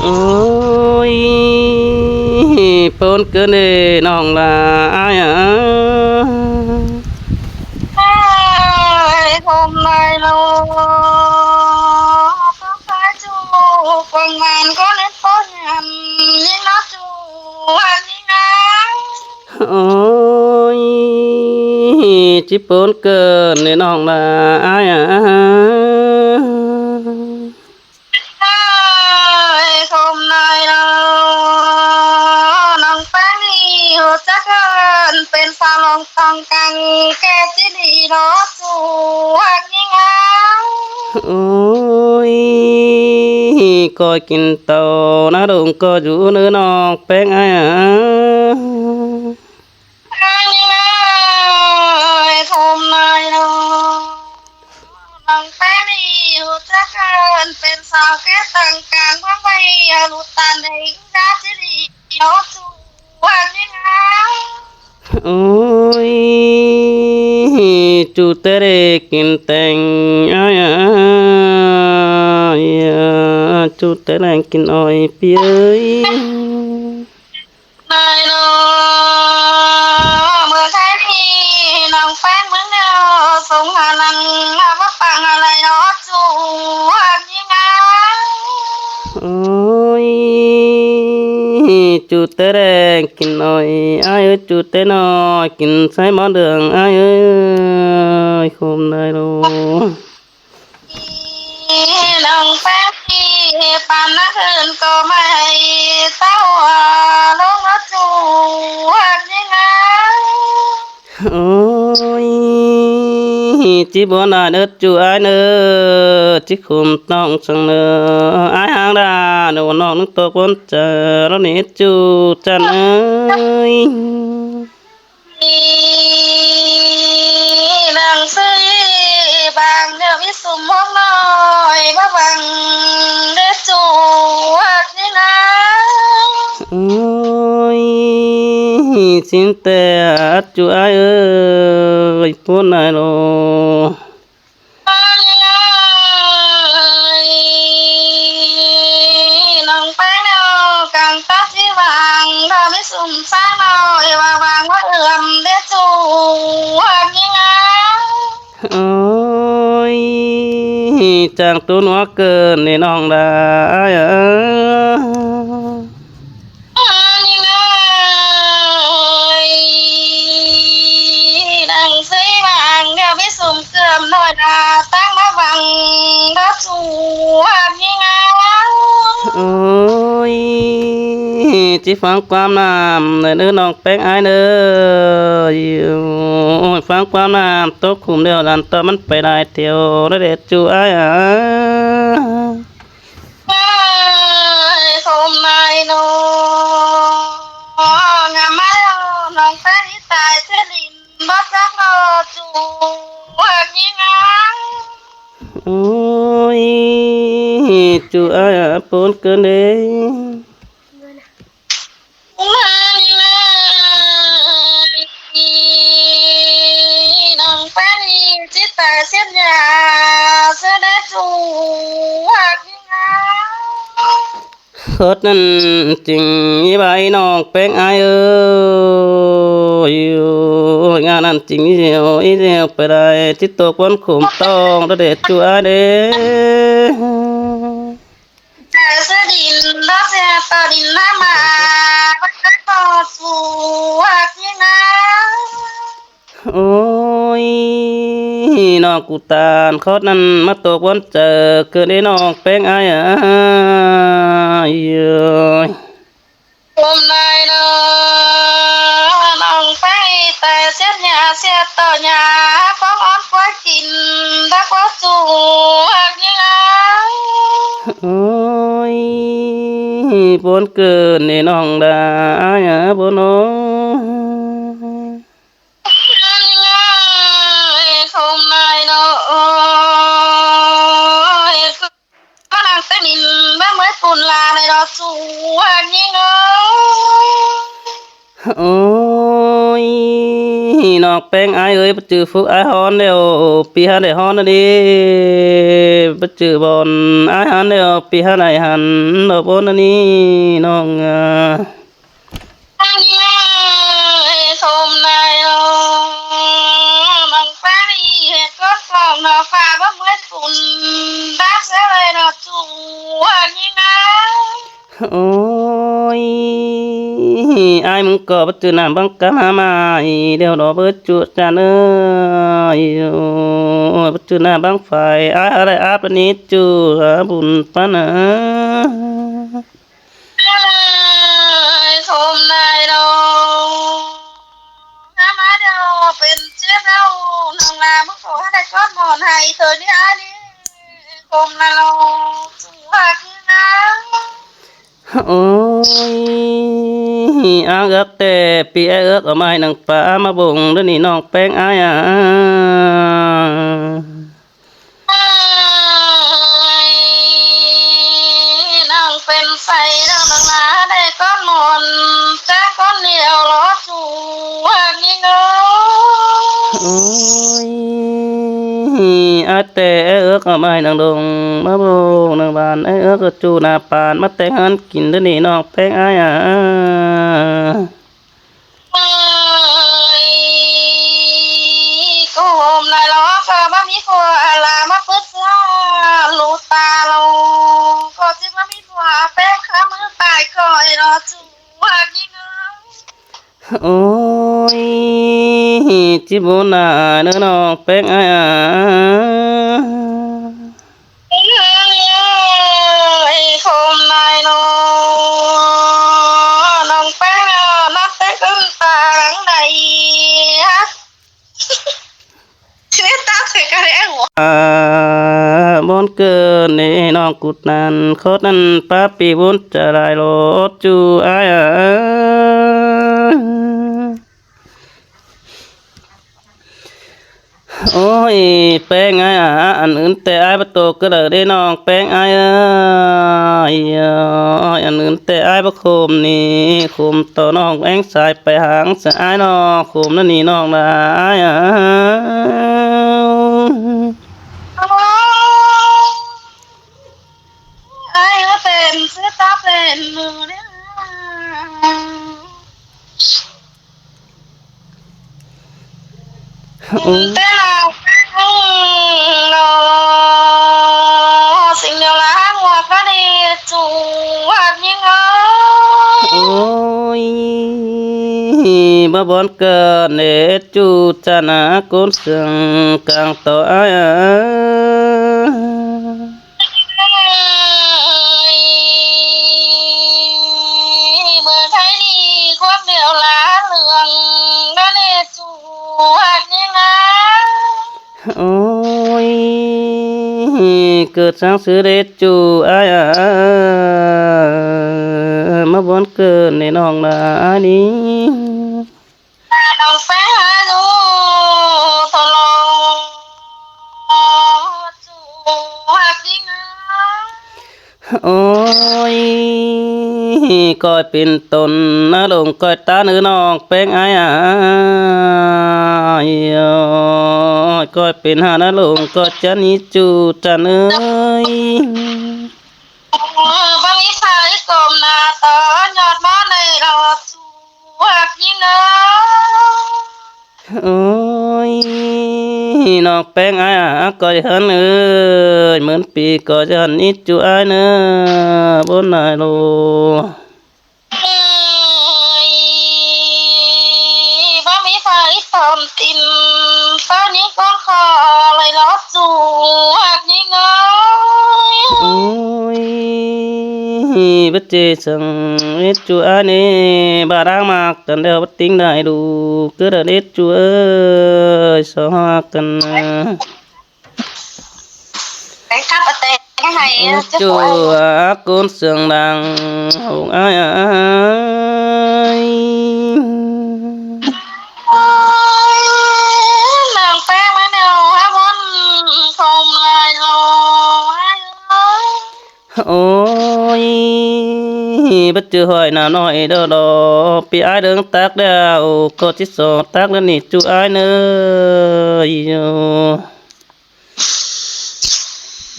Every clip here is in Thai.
โอ้ยปนเกินเลยน้องลาอ้ายhôm nay nó có phải chú phần ngàn có đến phố nhàn nhưng nó chú anh đi ngang โอ้ยจิปนเกินเลยน้องลาอ้ายhôm nay nó nong phán đi hồ chắc hơnเป็นสาวลองต้องกังแกสิดีเนาะchú anh đi ngang โอ้ยก็กินเต่านะดงก็อยู่เนื้อน้องแป้งอ้าย anh đi ngang hôm nay nó nong phán đi hồ chắc hơnเป็นสาวแกตั้งกลางพังไปลุตันเองได้สิดีเนาะchú anh đi ngang โอ้ยจูเตเรกินแตงอ้ายจูเตเรกินอ้อยเปียย này nó mưa thái thì nòng phán mướn nhau sống hà năng vấp bằng hà này nó chú hạt như ngá โอ้ยจูเตเรกินอ้อยอ้ายจูเตน้อยกินใส่หม้อเดืองอ้ายคมได้โล nòng phán thì bàn nó hơn có mày tao lúc nó chú hạt như ngá โอ้ยจีบัวนาเนื้อจูอ้ายเนื้อจีคุมต้องสังเนื้ออ้ายหางดาเนื้อน้องนึกตัวคนเจอแล้วนี่จูจันเอ้ย nàng xây bằng theo biết sum hôm nói bác bằng để chủ hạt như ngá โอ้ยสินแต่จูอ้ายเอ้ยพูดหน่อยโล nòng phái nào càng tắt với vàng theo biết sum sáng nói và vàng quá để chủ hạt như ngá โอ้ยจางตัวนัวเกินในน้องดาอ้าย nàng xây vàng theo biết sum cơm thôi là tăng nó vàng đó chủ hạt như ngá โอ้ยจีฟังความน้ำในเนื้อน้องแป้งอ้ายเด้อโอ้ยฟังความน้ำตกขุมเดียวลันตัวมันไปได้เที่ยวแล้วเด็ดจูอ้ายhôm nay nó ngà má nó phải đi tại thế đình bắt giác nó chủ hạt như ngá โอ้ยจูอ้ายปนเกินเด้ nàng phải đi chỉ tại xếp nhà sẽ để chủ hạt như ngá โคตรนั่นจริงยี่ใบน้องแป้งอ้ายเอ้ยงานนั้นจริงอีเดียวไปได้ที่ตัวคนขุมต้องแล้วเด็ดจูอ้ายเด้ แต่sẽ đình đó sẽ tờ đình nam mà bắt cái to chủ hạt như ngá โอ้ยน้องกูตานเขานั้นมาตกวันเจอเกิดได้น้องแป้งอ้ายเย้ย hôm nay nó nòng phải tại xếp nhà xe tờ nhà có món quá kín đã có chủ hạt như ngá โอ้ยปนเกินในน้องดาอ้ายบนน้อง hôm nay nó có nàng tới nhìn bác mới phun là này đó chủ hạt như ngá โอ้ย น้องแป้งอายเอ้ยบ่จือฝึกอายฮ้อนแล้วปีหาได้ฮ้อนน่ะดิบ่จือบอนอายหันแล้วปีหาได้หันดอกบอนอันนี้น้องอันนี้ชมนายน้องฟ้านี่เห็ดก็สองน้องฟ้าบ่เหมือนฝุ่นดักเสียเลยน้องจูอันนี้นะ โอ้ยอายมึงก็บ่จือน้ำบังกะมามาอีเดี๋ยวดอกเบิดจุจานเอ้ยโอ้ยบ่จือน้ำบังไฟอายอะไรอาบอันนี้จูหาบุญปานนะ ชมนายดอกน้ำมาเดียวเป็นเจ้าเราน้องลาเมื่อขอให้ได้ก้อนหมอนให้เธอนี่อันนี้ชมนายเราจูคือนะ โอ้ยอ้างเอิกแต่ปีไอเอิกเอามาให้นางฟ้ามาบ่งเด้วนี่น้องแป้งอายเอ้ยน้องเป็นไฟน้องนางลาได้ก้อนหมอนจ้าก้อนเดียวรอจูนี่เงา โอ้ยอาแต่ไอเอิกเอามาให้นางดงมาบ่งนางบานไอเอิกก็จูหน้าปานมาแต่งหันกินเด้วนี่น้องแป้งอายเอ้ยกูโฮมนายล้อค่ะบ้ามีผัวอะไรมาปึ๊ดล่าลูตาเราก็จึงว่ามีผัวแป้งข้ามือตายคอยรอจูนี่เงา โอ้ยจิโบนาเด้อน้องแป้งอายเอ้ยโคมนายน้น้องแป้งนับแต่ขึ้นตาหลังใดฮะชีวิตตาถึงกันแล้วหัวบอนเกินในน้องกุดนั้นโคตรนั้นป้าปีบุญจะได้รถจูอายโอ้ยแป้งอายอันอื่นแต่อายประตูก็เลยได้น้องแป้งอายอันอื่นแต่อายประโคมนี่โคมต่อน้องแองสายไปหางสายน้องโคมนั่นนี่น้องละอายไอ้ก็เป็นเสื้อตาเป็นมือเนี่ยแต่เราสิ่งเดียวละหัวก็ดีจูหักยังไง โอ้ยบ่บอนเกิดเนจูจานากุนสึงกลางต่ออายเมื่อไทยนี่ความเดียวละเหลืองนั่นเองจูหักยังไง โอ้ยเกิดสังสือเดจูอายมาบอนเกิดในน้องนานี้ น้องแป้งดูทรจูหักยังไง โอ้ยก้อยเป็นตนนะลงก้อยตาเนื้อน้องแป้งอายก้อยเป็นหานะลงก้อยจะนี้จูจะเนย บางทีใส่กลมหน้าตอนยอดมาในรอบจูหักยังไง โอ้ยน้องแป้งอายก้อยหันเอ้ยเหมือนปีก้อยจะหันนี้จูอายเนอบนนายโล บางทีใส่ตอมตินตอนนี้ก็ขอเลยรอบจูหักยังไง โอ้ยบัจเจสังเอจูอาเนบารางมากกันเดียวบัดติ้งได้ดูก็เดเดจูเอ้ยสหากันนะ cái cắp ở tên cái này chứ จู của อากุนเสียงดังหงอายnàng phê mới nào hả bốn không lại rồi โอ้ย bất chư hỏi nào nói đỡ đỏ bị ai đứng tác đeo có chỉ sò tác lên nị chú ai nữa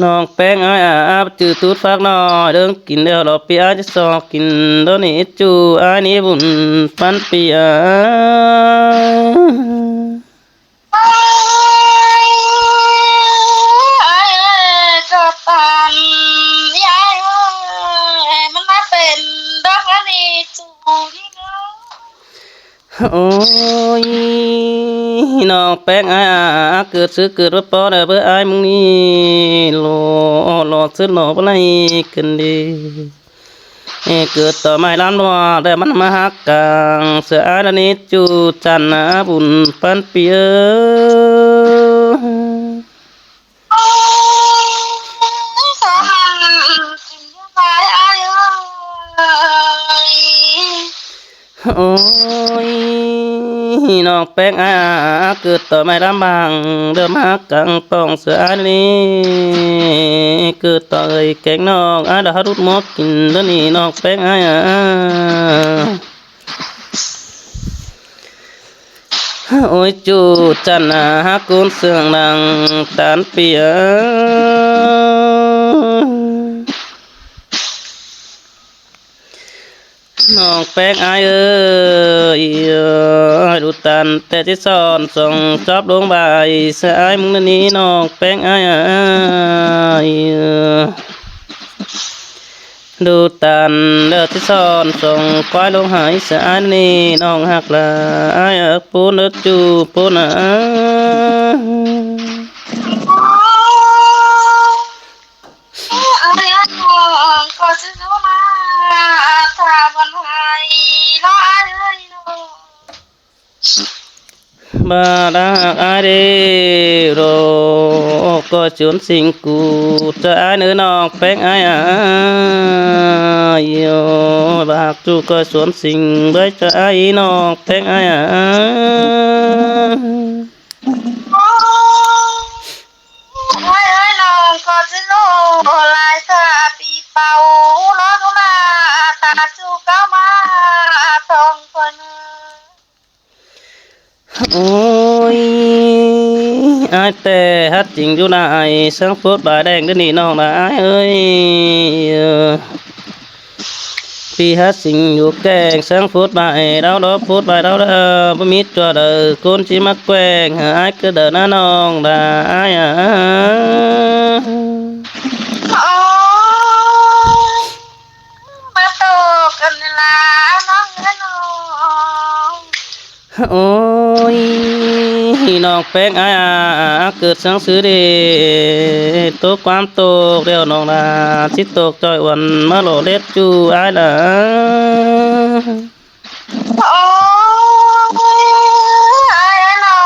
น้องแป้งอ้ายจือตูดฝากน้อยเดินกินแล้วดอกปีอ้ายจะสอกินตอนนี้จูอ้ายนี่บุญปันปีอ้ายก็ตันยายมันมาเป็นดอกละนี่จูนี่เนาะ โอ้ยน้องแป้งอ้ายเกิดซื้อเกิดว่าปอได้เพื่ออ้ายมึงนี่หล่อซื้อหล่อปะไรกันดีเกิดต่อไม่ล้ำนัวแต่มันมาหักกลางเสืออ้ายละนี้จูจันนะบุญปันปีเอ้ย ขอหันกินยังไงอ้ายโอ้ยน้องแป้งเกิดต่อไม่ลำบากเดิมหักกังปองเสืออันนี้เกิดต่อแกงน้องดารุดมดกินตัวนี้น้องแป้งโอ้ยจูจันฮักกุนเสืองดังตานเปียน้องแป้งอ้ายดูตันแต่ที่สอนส่งจอบลงใบเสียอ้ายมึงนี้น้องแป้งอ้ายดูตันเลือดที่สอนส่งควายลงหายเสียอ้ายนี่น้องหักละอ้ายปูนจูปูนก็จะรู้มาถ้าวันไหนรอเลยเนาะ บาดากอาเดโรก็จนสิ่งกูจะอายเนื้อนอกแป้งอายโยบากจูก็สวนสิ่งใบจะอายนอกแป้งอายเฮ้ยน้องก็จะรู้ลายตาปีเป่าล้อเข้ามาตาจูเข้ามาทองคน โอ้ยอายแต่ฮัดจริงอยู่นายสังโพดบาแดงเดี๋ยวนี้น้องนะอายเอ้ยพี่ฮัดสิ่งอยู่แกงสังโพดบาเราดอกโพดบาเราบ่มีตัวเด้อคนสิมาแกล้งอายก็เด้อนะน้องดาอายมาโตกันละน้องน้อง โอ้ยน้องแป้งเกิดสังสือเดตกความตกเดียวน้องลาชิตกจอยวันมาโลเล็ดจูอายล่ะ โอ้ยไอ้น้อ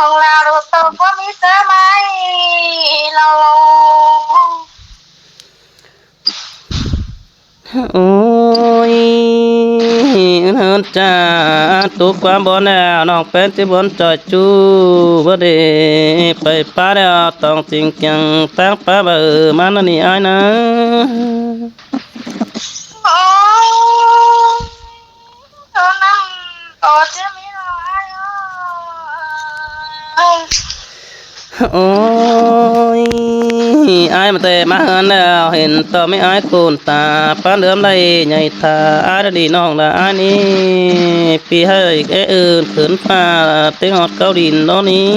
งเราดูตกว่ามีเสื้อไหมเรา โอ้ยเฮินจ้าตกความบ่แล้วน้องเป็นที่บนจอยจูบ่ได้ไปป้าแล้วต้องจริงจังตั้งป้าบ่มานั่นนี่อายนะ โอ้ยตอนนั้นก็จะมีเราโอ้ยอายมาแต่มาเฮินแล้วเห็นต่อไม่อายคนตาป้าเหลือมได้ใหญ่ตาอายดีน้องละอายนี่ปีให้แกอื่นขืนฟ้าเต็งหอดเกาดินโน่นนี้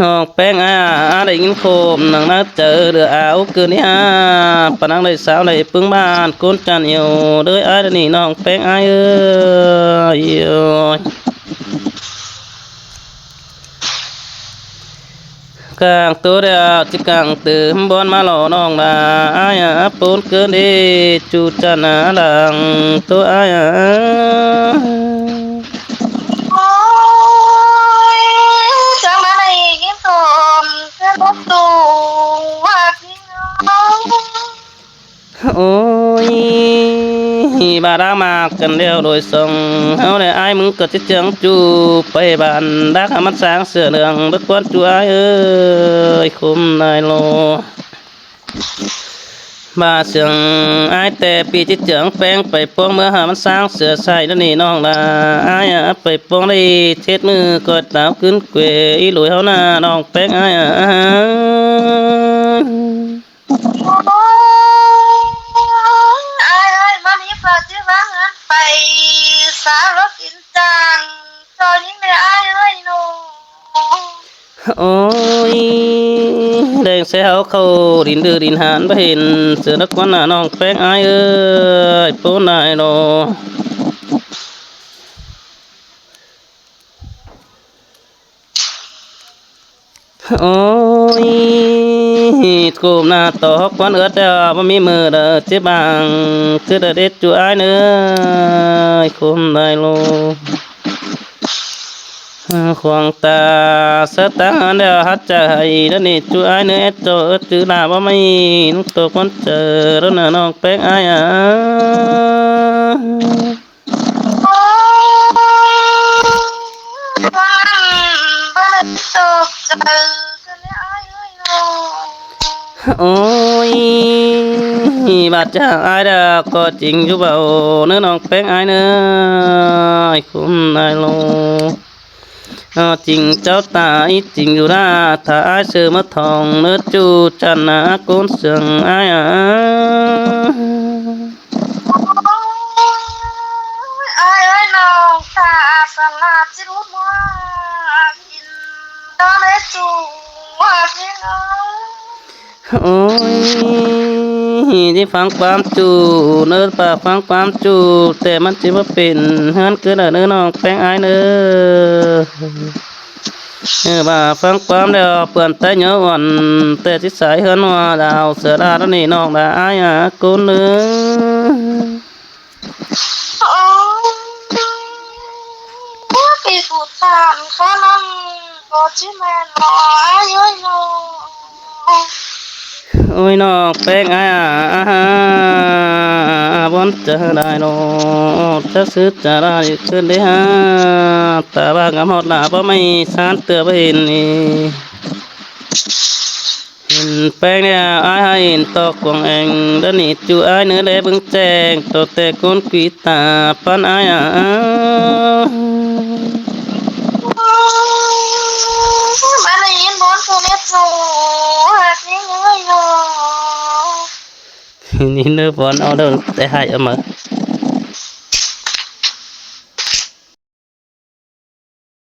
น้องแป้งได้ยินโคมนังนัดเจอเดือเอาเกินนี่ปนังได้สาวได้ปึ้งบ้านก้นจันเอียวด้วยอายนี่น้องแป้งอายกลางตัวเดียวจิกลางตื่นบนมาหล่อน้องดาอายปูนเกินดีจูจันหลังตัวอาย โอ้ยจังมาในยิ้มสมเพื่อนบตูว่าพี่น้อง โอ้ยบาดามากกันเดียวโดยส่งเอาได้อายมึงก็จะจังจูไปบ้านดักให้มันสร้างเสือเหลืองบักวนจูอายเอ้ยคุมนายโล บาเสียงอายแต่ปีที่เจืองแป้งไปปวงเมื่อหามันสร้างเสือใส่แล้วนี่น้องละอายไปปวงได้เช็ดมือกอดดาวขึ้นเกวอีหลุยเฮาหน้าน้องแป้งอายโอ้ไอ้มันนี่ฝากที่ว่างานไปสาวรถกินจังตอนนี้ไม่ไอ้หนู โอ้ยแดงเสียเฮาเข้าดินดื้อดินหานบ่เห็นเสือนักวันหน้าน้องแป้งอายเอ้ยโปนายโน โอ้ยกูมหน้าตอกวันเอิดเด้อบ่มีมือเด้อเจ็บบางคือเด็ดจุอ้ายเนื้อคุมได้โลขวางตาสตาเด้อหัดใจแล้วนี่จุอ้ายเนื้อโจจือหน้าบ่มีนุกตกมันเจอแล้วน่ะน้องแป้งอ้ายโอ้บ้านบ้านตกใจกันเลยไอ้หนู โอ้ยบาดจากอ้ายเด้อก็จริงอยู่เบาเนื้อน้องแป้งอ้ายเนื้อคุมได้โล จริงเจ้าตายจริงอยู่นะถ้าอายซื้อมาทองเนื้อจูจันนะกุนเสียงอายไอ้น้องตาสลัดจิรุดว่ากินตอนเล็กจูว่าเพียงเอา โอ้ยที่ฟังความจูเนื้อปากฟังความจูแต่มันจะมาเป็นเฮือนเกินเนื้อน้องแป้งอายเนื้อบ่าฟังความเดียวเปื่อนแต่เนื้ออ่อนแต่ที่สายเฮือนว่าดาวเสือดาวนี่น้องดาอายกุนเนื้อ ปีกูตานข้านั่งก็จิแม่นอไอ้หนู โอ้ยน้องแป้งบนจะได้โนจะซื้อจะได้ขึ้นได้ฮะแต่ว่างามหอดหลาเพราะไม่สานเตือไปเห็นนี่เห็นแป้งเนี่ยอายให้เห็นตอกกวงเองเดินนี่จูอายเนื้อเลยบึงแจงตัวแต่คนกีตาปันอายมันได้ยินบนกูเม็ดจูหักนี่เลยหนู นี่เนื้อบอลเอาเดินแต่ให้เอามา